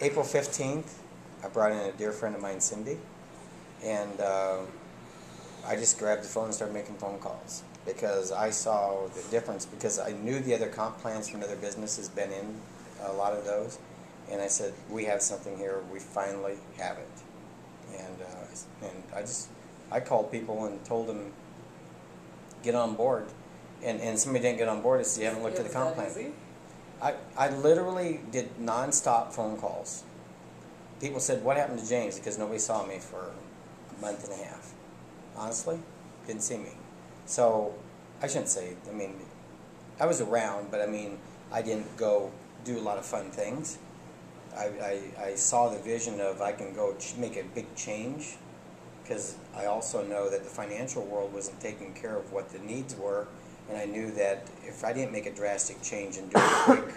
April 15th, I brought in a dear friend of mine, Cindy, and I just grabbed the phone and started making phone calls because I saw the difference, because I knew the other comp plans from other businesses been in a lot of those, and I said, we have something here, we finally have it. And I called people and told them, get on board, and somebody didn't get on board. I said, you haven't looked at the comp plan. I literally did non-stop phone calls. People said, what happened to James? Because nobody saw me for a month and a half. Honestly, didn't see me. So, I shouldn't say, I mean, I was around, but I mean, I didn't go do a lot of fun things. I saw the vision of I can go make a big change, because I also know that the financial world wasn't taking care of what the needs were, and I knew that if I didn't make a drastic change and do it quick,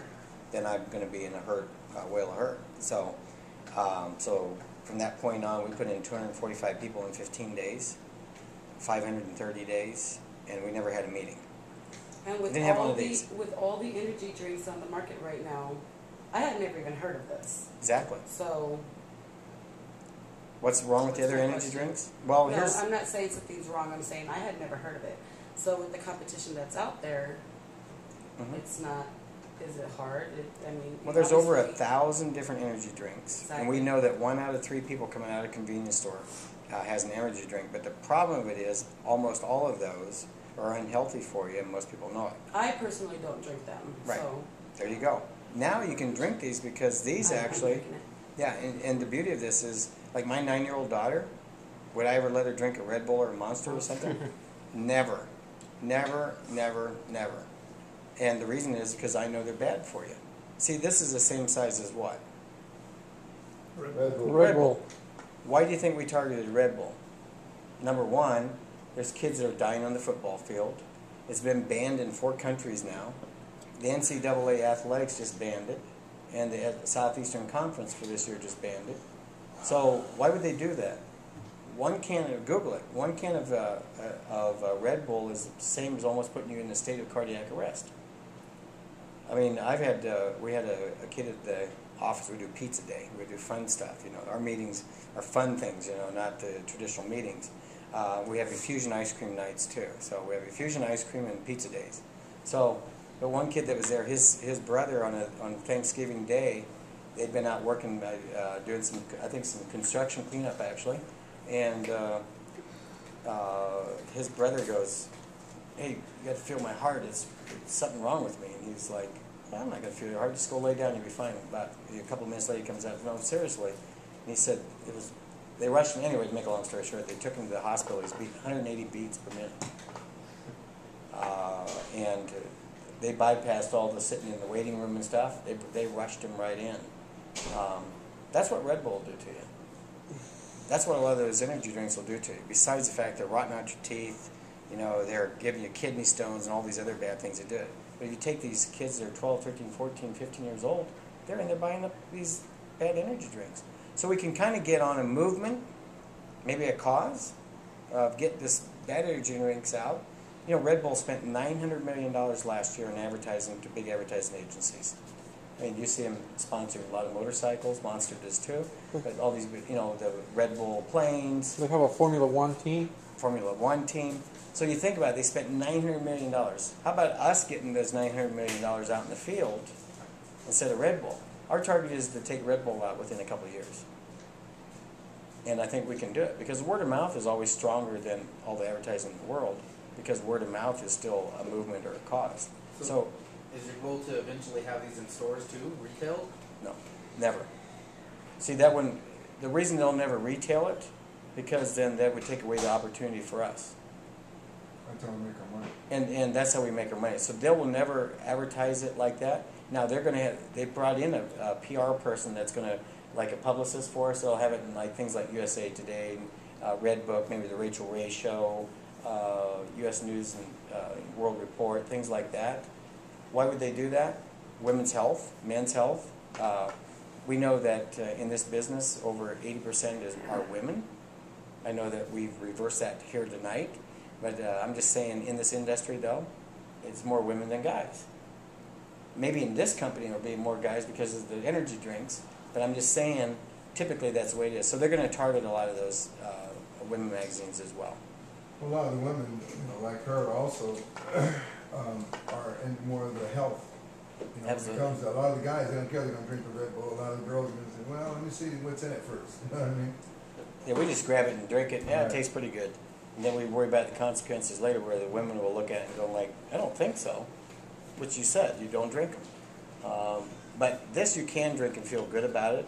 then I'm going to be in a whale of hurt. So, so from that point on, we put in 245 people in 15 days, 530 days, and we never had a meeting. And with all the energy drinks on the market right now, I had never even heard of this. Exactly. So, what's wrong with the other energy drinks? Well, no, I'm not saying something's wrong. I'm saying I had never heard of it. So with the competition that's out there, it's not. Is it hard? I mean, well, there's over 1,000 different energy drinks, exactly. And we know that 1 out of 3 people coming out of a convenience store has an energy drink. But the problem of it is, almost all of those are unhealthy for you, and most people know it. I personally don't drink them. Right. So there you go. Now you can drink these because these actually, yeah, and the beauty of this is, like my 9-year-old daughter, would I ever let her drink a Red Bull or a Monster or something? Never. Never, never, never. And the reason is because I know they're bad for you. See, this is the same size as what? Red Bull. Why do you think we targeted Red Bull? Number one, there's kids that are dying on the football field. It's been banned in 4 countries now. The NCAA Athletics just banned it, and the Southeastern Conference for this year just banned it. So why would they do that? 1 can of, Google it, 1 can of Red Bull is the same as almost putting you in a state of cardiac arrest. I mean, we had a kid at the office. We do pizza day. We do fun stuff. You know, our meetings are fun things. You know, not the traditional meetings. We have infusion ice cream nights too. So we have infusion ice cream and pizza days. So the one kid that was there, his brother on Thanksgiving Day, they'd been out working, doing some construction cleanup actually, and his brother goes, "Hey, you got to feel my heart. It's something wrong with me." And he's like, "Well, I'm not going to feel your heart. Just go lay down. You'll be fine." About a couple of minutes later, he comes out, "No, seriously." And he said they rushed him anyway. To make a long story short, they took him to the hospital. He's beating 180 beats per minute, and they bypassed all the sitting in the waiting room and stuff. They rushed him right in. That's what Red Bull will do to you. That's what a lot of those energy drinks will do to you. Besides the fact they're rotting out your teeth, you know, they're giving you kidney stones and all these other bad things that do it. But if you take these kids that are 12, 13, 14, 15 years old, they're in there buying up these bad energy drinks. So we can kind of get on a movement, maybe a cause, of get this bad energy drinks out. You know, Red Bull spent $900 million last year in advertising to big advertising agencies. I mean, you see them sponsoring a lot of motorcycles. Monster does too. But all these, you know, the Red Bull planes. They have a Formula One team. Formula One team. So you think about it, they spent $900 million. How about us getting those $900 million out in the field instead of Red Bull? Our target is to take Red Bull out within a couple of years. And I think we can do it because word of mouth is always stronger than all the advertising in the world, because word of mouth is still a movement or a cause. So is your goal to eventually have these in stores too, retail? No, never. See, that one, the reason they'll never retail it, because then that would take away the opportunity for us. That's how we make our money. And that's how we make our money. So they will never advertise it like that. Now they're going to have, they brought in a PR person that's going to, like a publicist for us. They'll have it in like things like USA Today, Red Book, maybe the Rachel Ray Show, U.S. News and World Report, things like that. Why would they do that? Women's health, men's health. We know that in this business, over 80% are women. I know that we've reversed that here tonight, but I'm just saying in this industry, though, it's more women than guys. maybe in this company there'll be more guys because of the energy drinks, but I'm just saying, typically that's the way it is. So they're going to target a lot of those women magazines as well. A lot of the women, like her also, are in more of the health. When it Absolutely. comes to a lot of the guys, they don't care, they're going to drink the Red Bull. A lot of the girls are going to say, well, let me see what's in it first. You know what I mean? Yeah, we just grab it and drink it. Yeah, Right. it tastes pretty good. And then we worry about the consequences later where the women will look at it and go like, I don't think so. Which you said, you don't drink them. But this you can drink and feel good about it.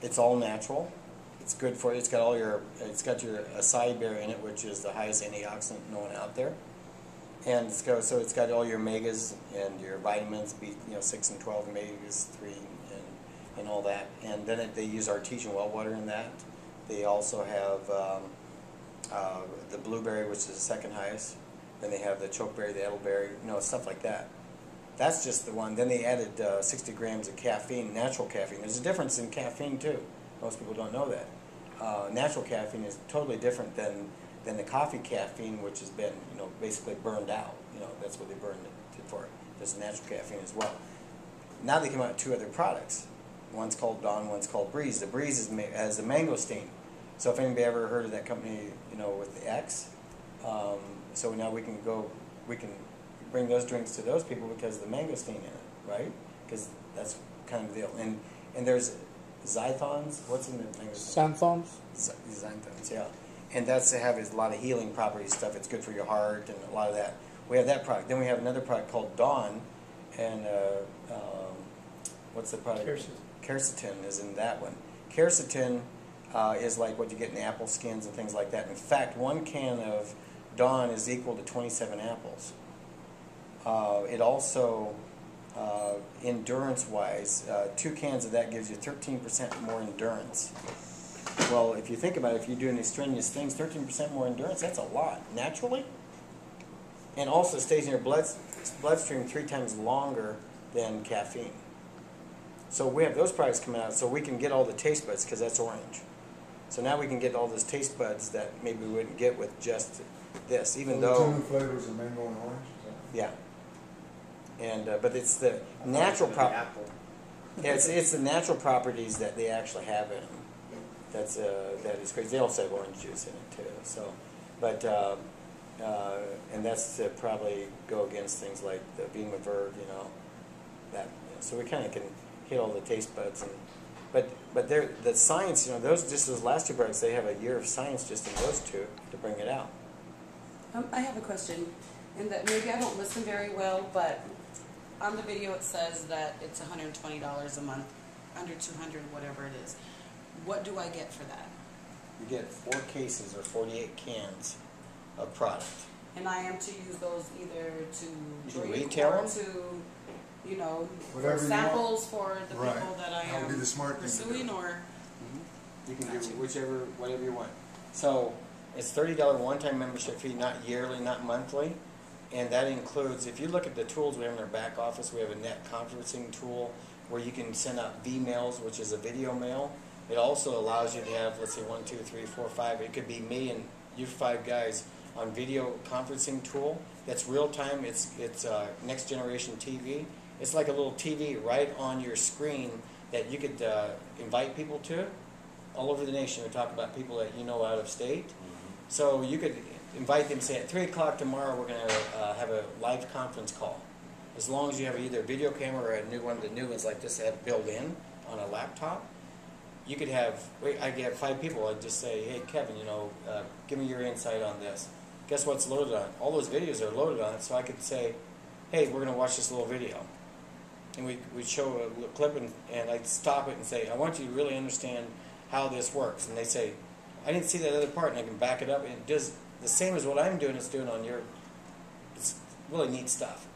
It's all natural. It's good for you. It's got your acai berry in it, which is the highest antioxidant known out there. And it's got all your omegas and your vitamins, B6 and 12, omegas 3 and all that. And then they use artesian well water in that. They also have the blueberry, which is the second highest. Then they have the chokeberry, the elderberry, stuff like that. That's just the one. Then they added 60 grams of caffeine, natural caffeine. There's a difference in caffeine too. Most people don't know that. Natural caffeine is totally different than the coffee caffeine, which has been basically burned out. That's what they burned it for. There's natural caffeine as well. Now they come out with 2 other products. One's called Dawn, one's called Breeze. The Breeze has the mangosteen. So if anybody ever heard of that company, with the X, so now we can bring those drinks to those people because of the mangosteen in it, right? Because that's kind of the deal. And there's Zythons. What's in the thing? Xanthons? Zythons, yeah. And that's to have a lot of healing properties stuff. It's good for your heart and a lot of that. We have that product. Then we have another product called Dawn, and what's the product? Quercetin is in that one. Quercetin is like what you get in apple skins and things like that. In fact, 1 can of Dawn is equal to 27 apples. It also, endurance-wise, 2 cans of that gives you 13% more endurance. Well, if you think about it, if you're doing these strenuous things, 13% more endurance, that's a lot, naturally. And also stays in your bloodstream 3 times longer than caffeine. So we have those products coming out so we can get all the taste buds because that's orange. So now we can get all those taste buds that maybe we wouldn't get with just this, even The though... 2 new flavors of mango and orange? Yeah. And but it's the natural apple. Yeah, it's the natural properties that they actually have in them. That is crazy. They also have orange juice in it too. So, but and that's to probably go against things like the Vimavert, that. So we kind of can hit all the taste buds but the science, those last 2 products, they have a year of science just in those 2 to bring it out. I have a question, and that maybe I don't listen very well, but on the video it says that it's $120 a month, under $200, whatever it is. What do I get for that? You get 4 cases or 48 cans of product. And I am to use those either to You can drink retail or them? to, Whatever for you samples for the Right. people that I That would be am the smart thing to do. pursuing, or You can Gotcha. do whatever you want. So it's $30 one-time membership fee, not yearly, not monthly. And that includes, if you look at the tools we have in our back office, we have a net conferencing tool where you can send out V-mails, which is a video mail. It also allows you to have, let's say, 1, 2, 3, 4, 5. It could be me and you 5 guys on video conferencing tool. That's real time. It's next generation TV. It's like a little TV right on your screen that you could invite people to all over the nation. We talk about people that out of state. So you could invite them, say at 3 o'clock tomorrow we're going to have a live conference call. As long as you have either a video camera or one of the new ones like this that have built in on a laptop, you could have, I could have 5 people. I'd just say, hey Kevin, give me your insight on this. Guess what's loaded on it? All those videos are loaded on it, so I could say, hey, we're going to watch this little video. And we'd show a little clip and I'd stop it and say, I want you to really understand how this works. And they say, I didn't see that other part, and I can back it up. And it does the same as what I'm doing, it's doing on your, it's really neat stuff.